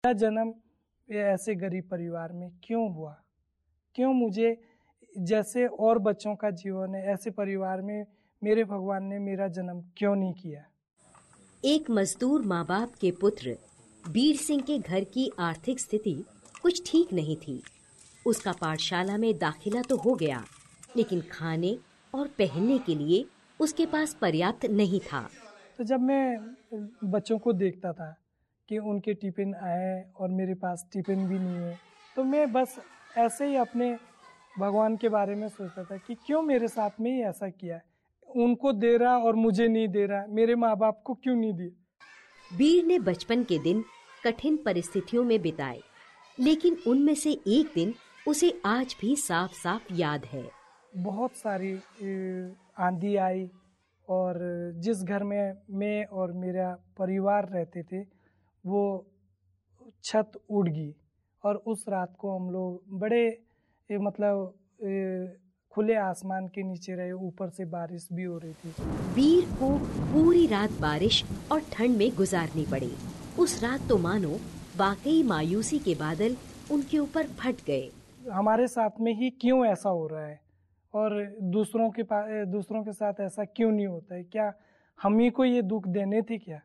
मेरा जन्म ऐसे गरीब परिवार में क्यों हुआ? क्यों मुझे जैसे और बच्चों का जीवन है ऐसे परिवार में मेरे भगवान ने मेरा जन्म क्यों नहीं किया? एक मजदूर माँ बाप के पुत्र बीर सिंह के घर की आर्थिक स्थिति कुछ ठीक नहीं थी। उसका पाठशाला में दाखिला तो हो गया, लेकिन खाने और पहनने के लिए उसके पास पर्याप्त नहीं था। तो जब मैं बच्चों को देखता था कि उनके टिफिन आए और मेरे पास टिफिन भी नहीं है, तो मैं बस ऐसे ही अपने भगवान के बारे में सोचता था कि क्यों मेरे साथ में ही ऐसा किया है, उनको दे रहा और मुझे नहीं दे रहा, मेरे माँ बाप को क्यों नहीं दिया। बीर ने बचपन के दिन कठिन परिस्थितियों में बिताए, लेकिन उनमें से एक दिन उसे आज भी साफ साफ याद है। बहुत सारी आंधी आई और जिस घर में मैं और मेरा परिवार रहते थे वो छत उड़ गई और उस रात को हम लोग बड़े खुले आसमान के नीचे रहे, ऊपर से बारिश भी हो रही थी। बीर को पूरी रात बारिश और ठंड में गुजारनी पड़ी। उस रात तो मानो वाकई मायूसी के बादल उनके ऊपर फट गए। हमारे साथ में ही क्यों ऐसा हो रहा है और दूसरों के साथ ऐसा क्यों नहीं होता है? क्या हम ही को ये दुख देने थे क्या?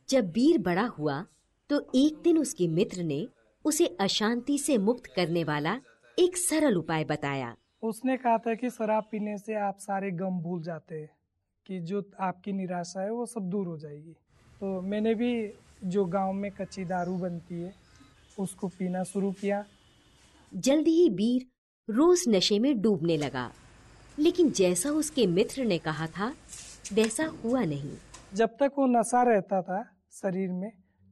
जब बीर बड़ा हुआ तो एक दिन उसके मित्र ने उसे अशांति से मुक्त करने वाला एक सरल उपाय बताया। उसने कहा था कि शराब पीने से आप सारे गम भूल जाते हैं, कि जो आपकी निराशा है वो सब दूर हो जाएगी। तो मैंने भी जो गांव में कच्ची दारू बनती है उसको पीना शुरू किया। जल्दी ही बीर रोज नशे में डूबने लगा, लेकिन जैसा उसके मित्र ने कहा था वैसा हुआ नहीं। जब तक वो नशा रहता था शरीर में,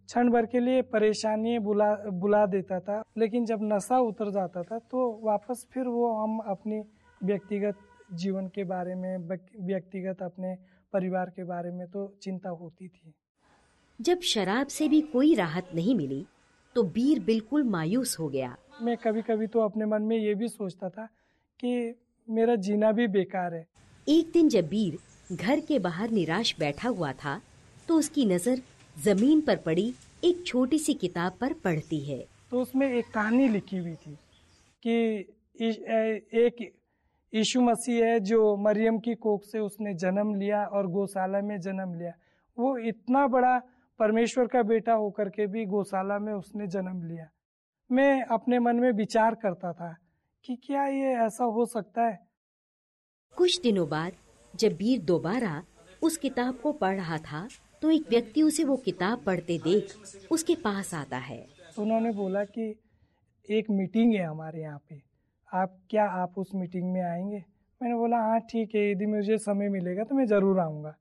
क्षण भर के लिए परेशानी बुला देता था, लेकिन जब नशा उतर जाता था तो वापस फिर वो हम अपनी व्यक्तिगत जीवन के बारे में, व्यक्तिगत अपने परिवार के बारे में तो चिंता होती थी। जब शराब से भी कोई राहत नहीं मिली तो बीर बिल्कुल मायूस हो गया। मैं कभी कभी तो अपने मन में ये भी सोचता था कि मेरा जीना भी बेकार है। एक दिन जब बीर घर के बाहर निराश बैठा हुआ था तो उसकी नजर जमीन पर पड़ी एक छोटी सी किताब पर पड़ती है। तो उसमें एक कहानी लिखी हुई थी कि एक यीशु मसीह है जो मरियम की कोख से उसने जन्म लिया और गौशाला में जन्म लिया। वो इतना बड़ा परमेश्वर का बेटा होकर के भी गौशाला में उसने जन्म लिया। मैं अपने मन में विचार करता था कि क्या ये ऐसा हो सकता है। कुछ दिनों बाद जब बीर दोबारा उस किताब को पढ़ रहा था तो एक व्यक्ति उसे वो किताब पढ़ते देख उसके पास आता है। तो उन्होंने बोला कि एक मीटिंग है हमारे यहाँ पे, आप उस मीटिंग में आएंगे? मैंने बोला हाँ ठीक है, यदि मुझे समय मिलेगा तो मैं जरूर आऊंगा।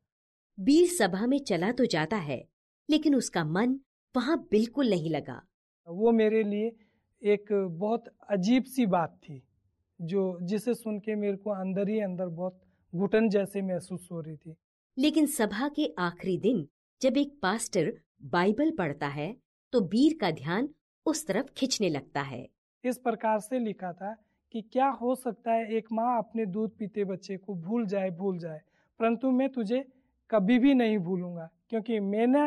बीर सभा में चला तो जाता है, लेकिन उसका मन वहाँ बिल्कुल नहीं लगा। वो मेरे लिए एक बहुत अजीब सी बात थी, जिसे सुन के मेरे को अंदर ही अंदर बहुत घुटन जैसे महसूस हो रही थी। लेकिन सभा के आखिरी दिन जब एक पास्टर बाइबल पढ़ता है तो बीर का ध्यान उस तरफ खिंचने लगता है। इस प्रकार से लिखा था कि क्या हो सकता है एक माँ अपने दूध पीते बच्चे को भूल जाए, परंतु मैं तुझे कभी भी नहीं भूलूंगा, क्योंकि मैंने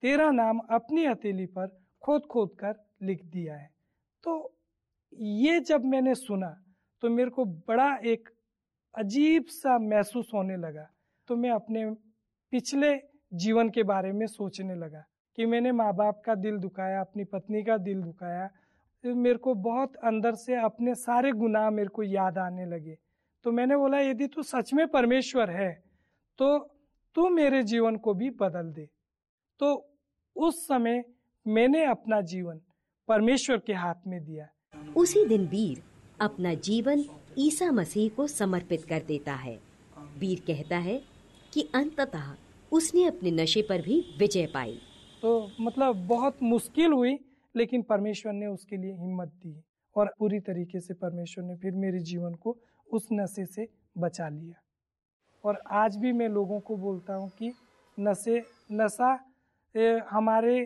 तेरा नाम अपनी हथेली पर खोद खोद कर लिख दिया है। तो ये जब मैंने सुना तो मेरे को बड़ा एक अजीब सा महसूस होने लगा। तो मैं अपने पिछले जीवन के बारे में सोचने लगा कि मैंने माँ बाप का दिल दुखाया, अपनी पत्नी का दिल दुखाया। मेरे को बहुत अंदर से अपने सारे गुनाह मेरे को याद आने लगे। तो मैंने बोला यदि तू सच में परमेश्वर है तो तू मेरे जीवन को भी बदल दे। तो उस समय मैंने अपना जीवन परमेश्वर के हाथ में दिया। उसी दिन बीर अपना जीवन ईसा मसीह को समर्पित कर देता है। बीर कहता है कि अंततः उसने अपने नशे पर भी विजय पाई। तो बहुत मुश्किल हुई, लेकिन परमेश्वर ने उसके लिए हिम्मत दी और पूरी तरीके से परमेश्वर ने फिर मेरे जीवन को उस नशे से बचा लिया। और आज भी मैं लोगों को बोलता हूँ कि नशा हमारे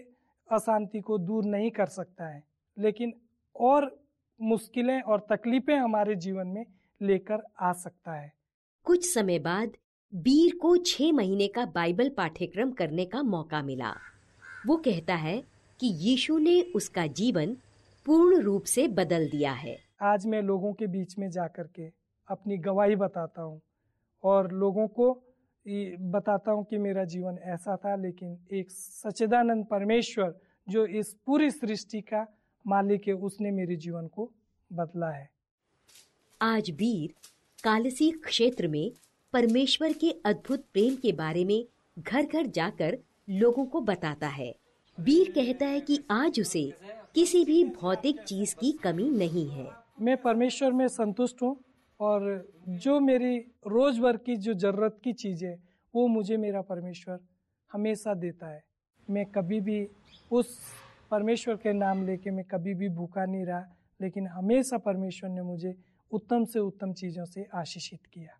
अशांति को दूर नहीं कर सकता है, लेकिन और मुश्किलें और तकलीफें हमारे जीवन में लेकर आ सकता है। कुछ समय बाद बीर को 6 महीने का बाइबल पाठ्यक्रम करने का मौका मिला। वो कहता है कि यीशु ने उसका जीवन पूर्ण रूप से बदल दिया है। आज मैं लोगों के बीच में जाकर के अपनी गवाही बताता हूँ और लोगों को बताता हूँ कि मेरा जीवन ऐसा था, लेकिन एक सच्चिदानंद परमेश्वर जो इस पूरी सृष्टि का मालिक है, उसने मेरे जीवन को बदला है। आज बीर कालसी क्षेत्र में परमेश्वर के अद्भुत प्रेम के बारे में घर घर जाकर लोगों को बताता है। बीर कहता है कि आज उसे किसी भी भौतिक चीज की कमी नहीं है। मैं परमेश्वर में संतुष्ट हूँ और जो मेरी रोजभर की जो जरूरत की चीज़ें वो मुझे मेरा परमेश्वर हमेशा देता है। मैं कभी भी उस परमेश्वर के नाम लेके मैं कभी भी भूखा नहीं रहा, लेकिन हमेशा परमेश्वर ने मुझे उत्तम से उत्तम चीज़ों से आशीषित किया।